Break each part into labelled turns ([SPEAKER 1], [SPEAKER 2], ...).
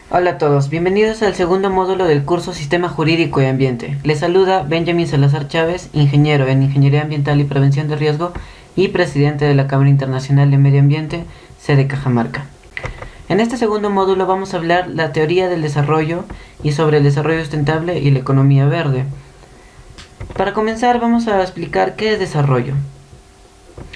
[SPEAKER 1] Hola a todos, bienvenidos al segundo módulo del curso Sistema Jurídico y Ambiente. Les saluda Benjamin Salazar Chávez, ingeniero en Ingeniería Ambiental y Prevención de Riesgo y presidente de la Cámara Internacional de Medio Ambiente, sede Cajamarca. En este segundo módulo vamos a hablar la teoría del desarrollo y sobre el desarrollo sustentable y la economía verde. Para comenzar vamos a explicar qué es desarrollo.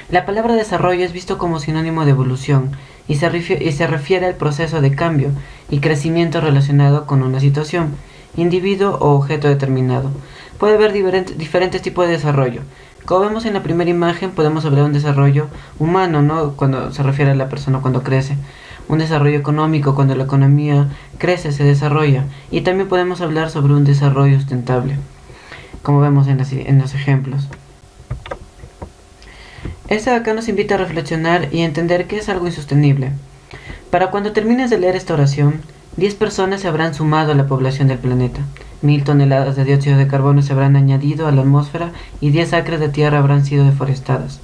[SPEAKER 1] La palabra desarrollo es visto como sinónimo de evolución y se refiere al proceso de cambio y crecimiento relacionado con una situación, individuo o objeto determinado. Puede haber diferentes tipos de desarrollo. Como vemos en la primera imagen, podemos hablar de un desarrollo humano, ¿no? Cuando se refiere a la persona cuando crece. Un desarrollo económico, cuando la economía crece, se desarrolla. Y también podemos hablar sobre un desarrollo sustentable, como vemos en los ejemplos. Esto de acá nos invita a reflexionar y entender qué es algo insostenible. Para cuando termines de leer esta oración, 10 personas se habrán sumado a la población del planeta. 1000 toneladas de dióxido de carbono se habrán añadido a la atmósfera y 10 acres de tierra habrán sido deforestadas.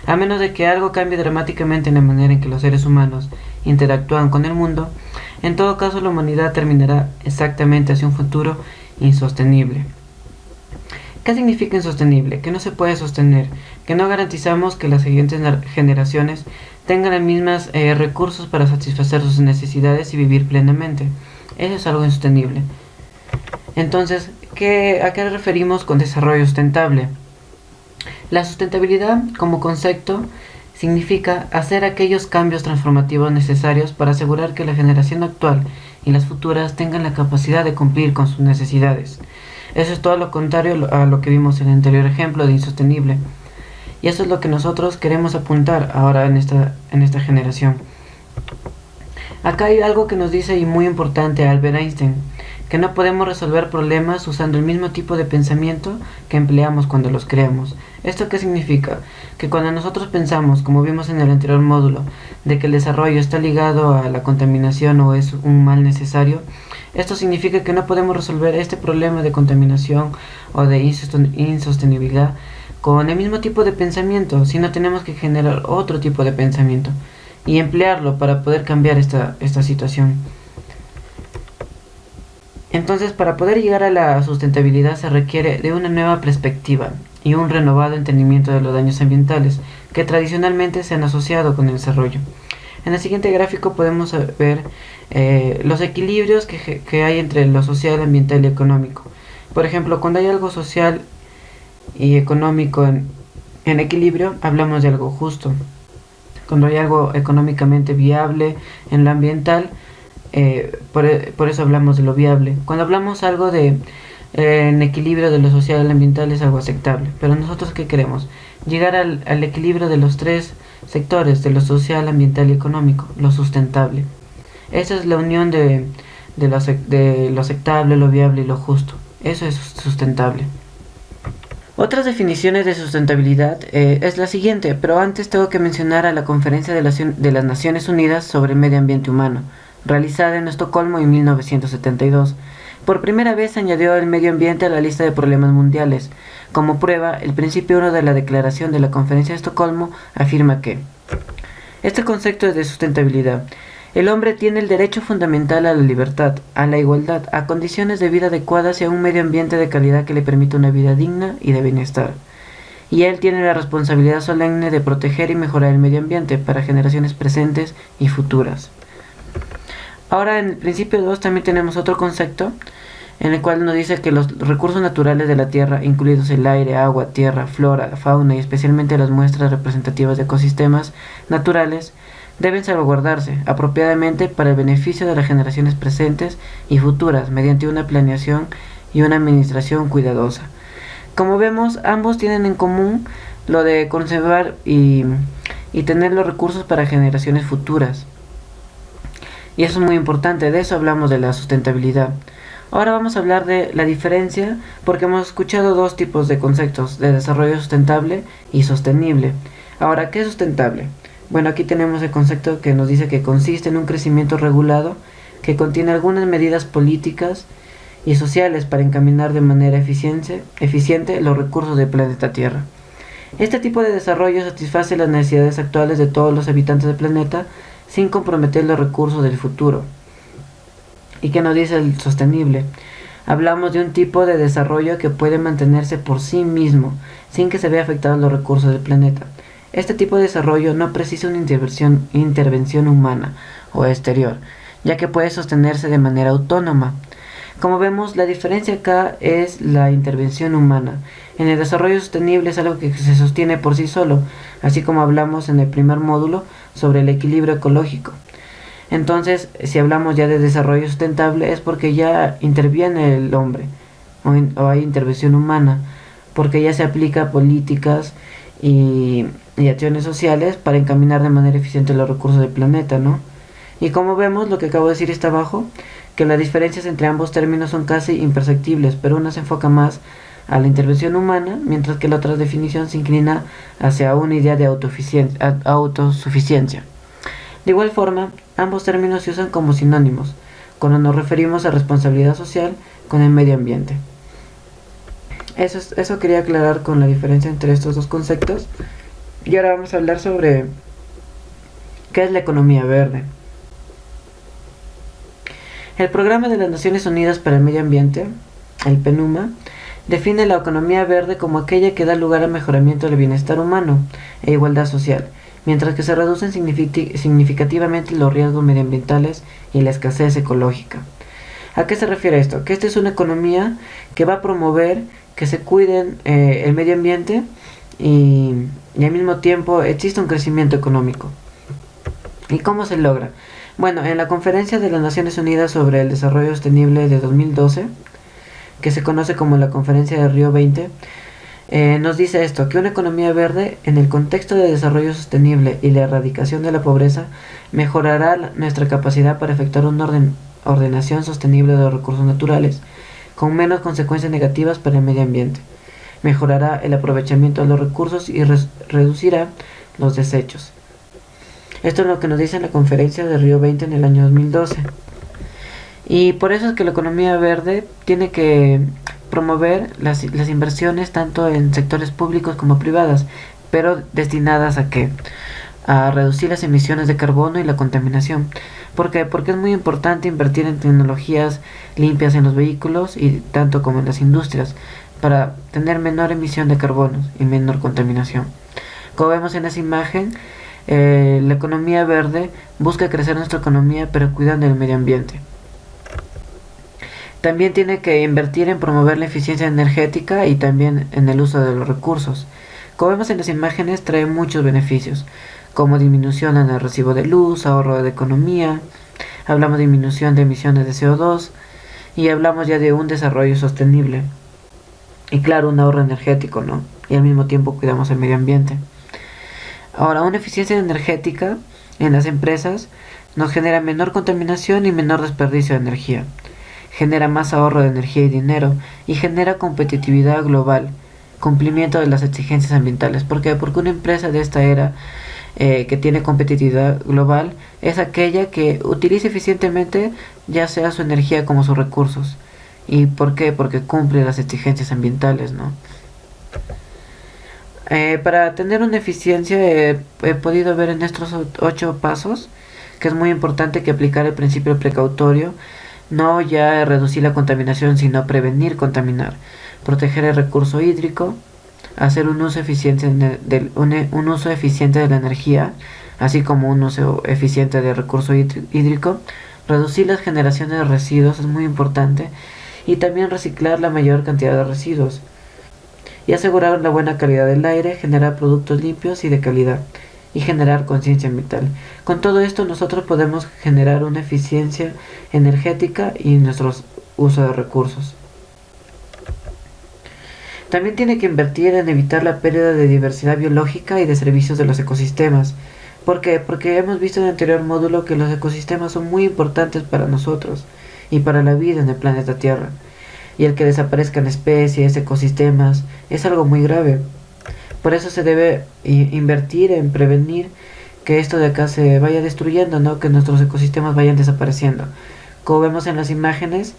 [SPEAKER 1] A menos de que algo cambie dramáticamente en la manera en que los seres humanos interactúan con el mundo, en todo caso la humanidad terminará exactamente hacia un futuro insostenible. ¿Qué significa insostenible? Que no se puede sostener, que no garantizamos que las siguientes generaciones tengan los mismos recursos para satisfacer sus necesidades y vivir plenamente. Eso es algo insostenible. Entonces, ¿a qué referimos con desarrollo sustentable? La sustentabilidad, como concepto, significa hacer aquellos cambios transformativos necesarios para asegurar que la generación actual y las futuras tengan la capacidad de cumplir con sus necesidades. Eso es todo lo contrario a lo que vimos en el anterior ejemplo de insostenible. Y eso es lo que nosotros queremos apuntar ahora en esta generación. Acá hay algo que nos dice, y muy importante, Albert Einstein, que no podemos resolver problemas usando el mismo tipo de pensamiento que empleamos cuando los creamos. ¿Esto qué significa? Que cuando nosotros pensamos, como vimos en el anterior módulo, de que el desarrollo está ligado a la contaminación o es un mal necesario, esto significa que no podemos resolver este problema de contaminación o de insostenibilidad con el mismo tipo de pensamiento, sino tenemos que generar otro tipo de pensamiento y emplearlo para poder cambiar esta situación. Entonces, para poder llegar a la sustentabilidad se requiere de una nueva perspectiva y un renovado entendimiento de los daños ambientales que tradicionalmente se han asociado con el desarrollo. En el siguiente gráfico podemos ver los equilibrios que hay entre lo social, ambiental y económico. Por ejemplo, cuando hay algo social y económico en equilibrio, hablamos de algo justo. Cuando hay algo económicamente viable en lo ambiental, por eso hablamos de lo viable. Cuando hablamos algo en equilibrio de lo social y lo ambiental es algo aceptable. Pero nosotros ¿qué queremos? Llegar al equilibrio de los tres sectores, de lo social, ambiental y económico, lo sustentable. Esa es la unión de lo aceptable, lo viable y lo justo. Eso es sustentable. Otras definiciones de sustentabilidad es la siguiente, pero antes tengo que mencionar a la Conferencia de las Naciones Unidas sobre el Medio Ambiente Humano, realizada en Estocolmo en 1972. Por primera vez se añadió el medio ambiente a la lista de problemas mundiales. Como prueba, el principio 1 de la Declaración de la Conferencia de Estocolmo afirma que este concepto es de sustentabilidad. El hombre tiene el derecho fundamental a la libertad, a la igualdad, a condiciones de vida adecuadas y a un medio ambiente de calidad que le permita una vida digna y de bienestar. Y él tiene la responsabilidad solemne de proteger y mejorar el medio ambiente para generaciones presentes y futuras. Ahora en el principio 2 también tenemos otro concepto en el cual nos dice que los recursos naturales de la Tierra, incluidos el aire, agua, tierra, flora, fauna y especialmente las muestras representativas de ecosistemas naturales, deben salvaguardarse apropiadamente para el beneficio de las generaciones presentes y futuras mediante una planeación y una administración cuidadosa. Como vemos, ambos tienen en común lo de conservar y tener los recursos para generaciones futuras. Y eso es muy importante, de eso hablamos de la sustentabilidad. Ahora vamos a hablar de la diferencia, porque hemos escuchado dos tipos de conceptos, de desarrollo sustentable y sostenible. Ahora, ¿qué es sustentable? Bueno, aquí tenemos el concepto que nos dice que consiste en un crecimiento regulado, que contiene algunas medidas políticas y sociales para encaminar de manera eficiente los recursos del planeta Tierra. Este tipo de desarrollo satisface las necesidades actuales de todos los habitantes del planeta sin comprometer los recursos del futuro. ¿Y qué nos dice el sostenible? Hablamos de un tipo de desarrollo que puede mantenerse por sí mismo, sin que se vea afectados los recursos del planeta. Este tipo de desarrollo no precisa una intervención humana o exterior, ya que puede sostenerse de manera autónoma. Como vemos, la diferencia acá es la intervención humana. En el desarrollo sostenible es algo que se sostiene por sí solo, así como hablamos en el primer módulo sobre el equilibrio ecológico. Entonces, si hablamos ya de desarrollo sustentable es porque ya interviene el hombre o hay intervención humana, porque ya se aplica políticas y acciones sociales para encaminar de manera eficiente los recursos del planeta, ¿no? Y como vemos, lo que acabo de decir está abajo, que las diferencias entre ambos términos son casi imperceptibles, pero una se enfoca más a la intervención humana, mientras que la otra definición se inclina hacia una idea de autosuficiencia. De igual forma, ambos términos se usan como sinónimos cuando nos referimos a responsabilidad social con el medio ambiente. Eso quería aclarar con la diferencia entre estos dos conceptos. Y ahora vamos a hablar sobre qué es la economía verde. El Programa de las Naciones Unidas para el Medio Ambiente, el PNUMA, define la economía verde como aquella que da lugar al mejoramiento del bienestar humano e igualdad social, mientras que se reducen significativamente los riesgos medioambientales y la escasez ecológica. ¿A qué se refiere esto? Que esta es una economía que va a promover que se cuiden el medio ambiente y al mismo tiempo existe un crecimiento económico. ¿Y cómo se logra? Bueno, en la Conferencia de las Naciones Unidas sobre el Desarrollo Sostenible de 2012, que se conoce como la Conferencia de Río 20, nos dice esto, que una economía verde en el contexto de desarrollo sostenible y la erradicación de la pobreza mejorará nuestra capacidad para efectuar una ordenación sostenible de los recursos naturales, con menos consecuencias negativas para el medio ambiente. Mejorará el aprovechamiento de los recursos y reducirá los desechos. Esto es lo que nos dice la Conferencia de Río 20 en el año 2012. Y por eso es que la economía verde tiene que promover las inversiones tanto en sectores públicos como privadas, pero destinadas ¿a qué? A reducir las emisiones de carbono y la contaminación. ¿Por qué? Porque es muy importante invertir en tecnologías limpias en los vehículos y tanto como en las industrias para tener menor emisión de carbono y menor contaminación. Como vemos en esa imagen, la economía verde busca crecer nuestra economía pero cuidando el medio ambiente. También tiene que invertir en promover la eficiencia energética y también en el uso de los recursos. Como vemos en las imágenes, trae muchos beneficios, como disminución en el recibo de luz, ahorro de economía, hablamos de disminución de emisiones de CO2 y hablamos ya de un desarrollo sostenible. Y claro, un ahorro energético, ¿no? Y al mismo tiempo cuidamos el medio ambiente. Ahora, una eficiencia energética en las empresas nos genera menor contaminación y menor desperdicio de energía. Genera más ahorro de energía y dinero y genera competitividad global, cumplimiento de las exigencias ambientales. ¿Por qué? Porque una empresa de esta era que tiene competitividad global es aquella que utiliza eficientemente ya sea su energía como sus recursos. ¿Y por qué? Porque cumple las exigencias ambientales, ¿no? Para tener una eficiencia he podido ver en estos 8 pasos que es muy importante que aplicar el principio precautorio, no ya reducir la contaminación sino prevenir contaminar, proteger el recurso hídrico, hacer un uso eficiente un uso eficiente de la energía, así como un uso eficiente del recurso hídrico, reducir las generaciones de residuos es muy importante y también reciclar la mayor cantidad de residuos y asegurar una buena calidad del aire, generar productos limpios y de calidad y generar conciencia ambiental. Con todo esto nosotros podemos generar una eficiencia energética y nuestro uso de recursos. También tiene que invertir en evitar la pérdida de diversidad biológica y de servicios de los ecosistemas. ¿Por qué? Porque hemos visto en el anterior módulo que los ecosistemas son muy importantes para nosotros y para la vida en el planeta Tierra. Y el que desaparezcan especies, ecosistemas, es algo muy grave. Por eso se debe invertir en prevenir que esto de acá se vaya destruyendo, ¿no? Que nuestros ecosistemas vayan desapareciendo. Como vemos en las imágenes,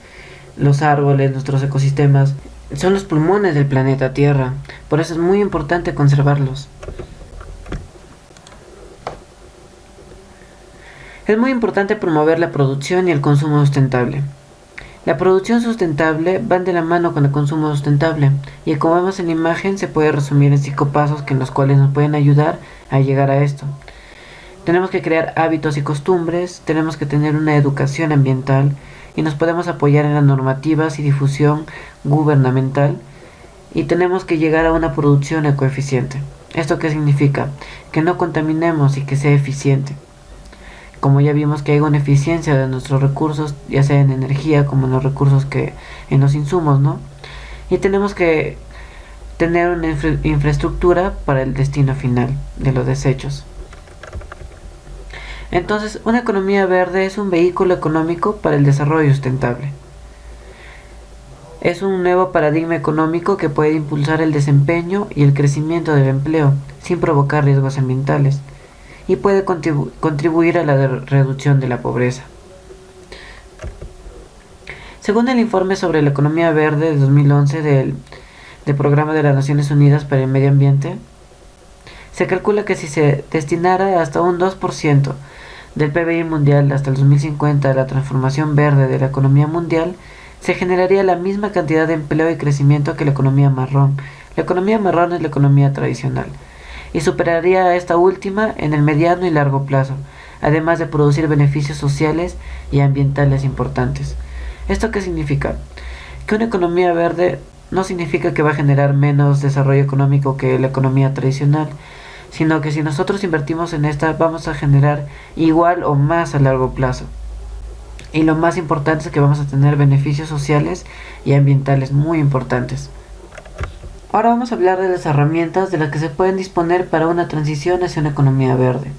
[SPEAKER 1] los árboles, nuestros ecosistemas, son los pulmones del planeta Tierra. Por eso es muy importante conservarlos. Es muy importante promover la producción y el consumo sustentable. La producción sustentable van de la mano con el consumo sustentable, y como vemos en la imagen se puede resumir en 5 pasos en los cuales nos pueden ayudar a llegar a esto. Tenemos que crear hábitos y costumbres, tenemos que tener una educación ambiental y nos podemos apoyar en las normativas y difusión gubernamental, y tenemos que llegar a una producción ecoeficiente. ¿Esto qué significa? Que no contaminemos y que sea eficiente. Como ya vimos que hay una eficiencia de nuestros recursos, ya sea en energía como en los recursos en los insumos, ¿no? Y tenemos que tener una infraestructura para el destino final de los desechos. Entonces, una economía verde es un vehículo económico para el desarrollo sustentable. Es un nuevo paradigma económico que puede impulsar el desempeño y el crecimiento del empleo sin provocar riesgos ambientales, y puede contribuir a la reducción de la pobreza. Según el informe sobre la economía verde de 2011 del Programa de las Naciones Unidas para el Medio Ambiente, se calcula que si se destinara hasta un 2% del PBI mundial hasta el 2050 a la transformación verde de la economía mundial, se generaría la misma cantidad de empleo y crecimiento que la economía marrón. La economía marrón es la economía tradicional, y superaría a esta última en el mediano y largo plazo, además de producir beneficios sociales y ambientales importantes. ¿Esto qué significa? Que una economía verde no significa que va a generar menos desarrollo económico que la economía tradicional, sino que si nosotros invertimos en esta vamos a generar igual o más a largo plazo. Y lo más importante es que vamos a tener beneficios sociales y ambientales muy importantes. Ahora vamos a hablar de las herramientas de las que se pueden disponer para una transición hacia una economía verde.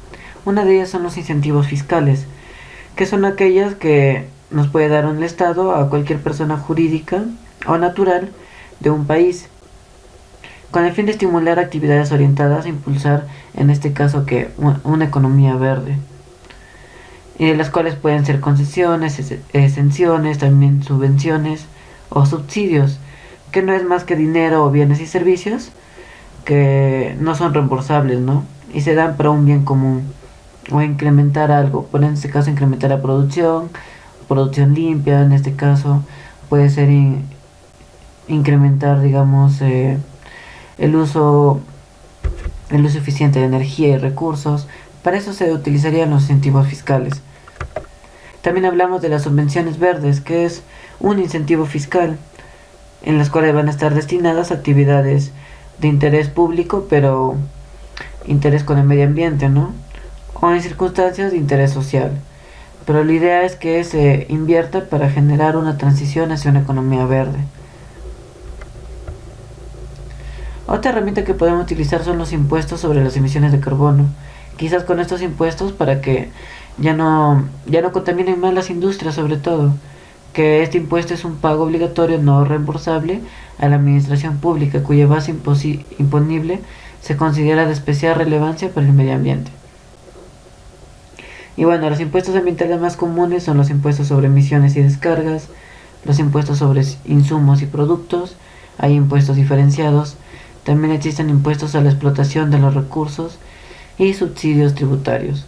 [SPEAKER 1] Una de ellas son los incentivos fiscales, que son aquellas que nos puede dar un Estado a cualquier persona jurídica o natural de un país, con el fin de estimular actividades orientadas a impulsar, en este caso, que una economía verde, y de las cuales pueden ser concesiones, exenciones, también subvenciones o subsidios, que no es más que dinero o bienes y servicios que no son reembolsables, ¿no? Y se dan para un bien común o incrementar algo. Por en este caso incrementar la producción limpia, en este caso puede ser incrementar, digamos, el uso eficiente de energía y recursos. Para eso se utilizarían los incentivos fiscales. También hablamos de las subvenciones verdes, que es un incentivo fiscal en las cuales van a estar destinadas a actividades de interés público, pero interés con el medio ambiente, ¿no? O en circunstancias de interés social. Pero la idea es que se invierta para generar una transición hacia una economía verde. Otra herramienta que podemos utilizar son los impuestos sobre las emisiones de carbono. Quizás con estos impuestos para que ya no contaminen más las industrias, sobre todo, que este impuesto es un pago obligatorio no reembolsable a la administración pública, cuya base imponible se considera de especial relevancia para el medio ambiente. Y bueno, los impuestos ambientales más comunes son los impuestos sobre emisiones y descargas, los impuestos sobre insumos y productos, hay impuestos diferenciados, también existen impuestos a la explotación de los recursos y subsidios tributarios.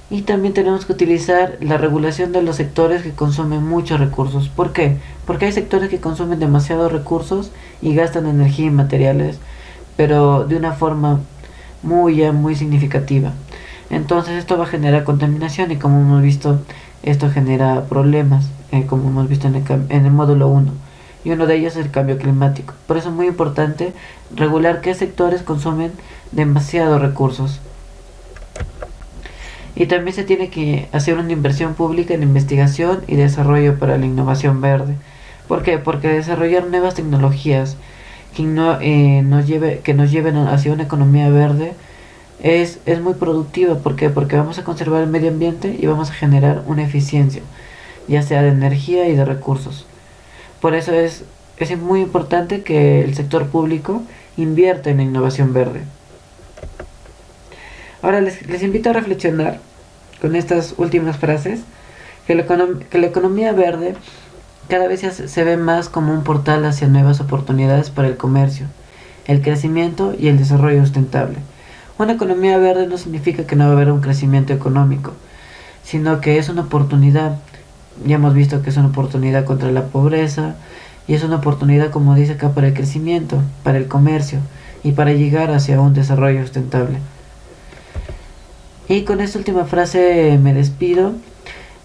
[SPEAKER 1] Y también tenemos que utilizar la regulación de los sectores que consumen muchos recursos. ¿Por qué? Porque hay sectores que consumen demasiados recursos y gastan energía y materiales, pero de una forma muy significativa. Entonces esto va a generar contaminación y, como hemos visto, esto genera problemas, como hemos visto en el módulo 1. Y uno de ellos es el cambio climático. Por eso es muy importante regular qué sectores consumen demasiados recursos. Y también se tiene que hacer una inversión pública en investigación y desarrollo para la innovación verde. ¿Por qué? Porque desarrollar nuevas tecnologías que nos lleven hacia una economía verde es muy productiva. ¿Por qué? Porque vamos a conservar el medio ambiente y vamos a generar una eficiencia, ya sea de energía y de recursos. Por eso es muy importante que el sector público invierta en la innovación verde. Ahora les invito a reflexionar con estas últimas frases que la economía verde cada vez se ve más como un portal hacia nuevas oportunidades para el comercio, el crecimiento y el desarrollo sustentable. Una economía verde no significa que no va a haber un crecimiento económico, sino que es una oportunidad. Ya hemos visto que es una oportunidad contra la pobreza y es una oportunidad, como dice acá, para el crecimiento, para el comercio y para llegar hacia un desarrollo sustentable. Y con esta última frase me despido.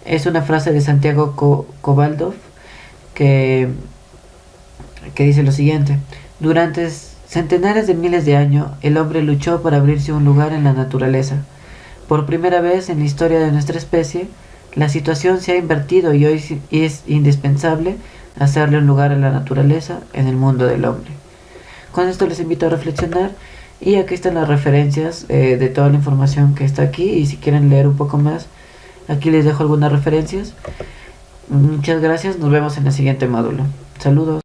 [SPEAKER 1] Es una frase de Santiago Cobaldov que, que dice lo siguiente: durante centenares de miles de años, el hombre luchó para abrirse un lugar en la naturaleza. Por primera vez en la historia de nuestra especie, la situación se ha invertido y hoy es indispensable hacerle un lugar a la naturaleza en el mundo del hombre. Con esto les invito a reflexionar y aquí están las referencias de toda la información que está aquí, y si quieren leer un poco más, aquí les dejo algunas referencias. Muchas gracias, nos vemos en el siguiente módulo. Saludos.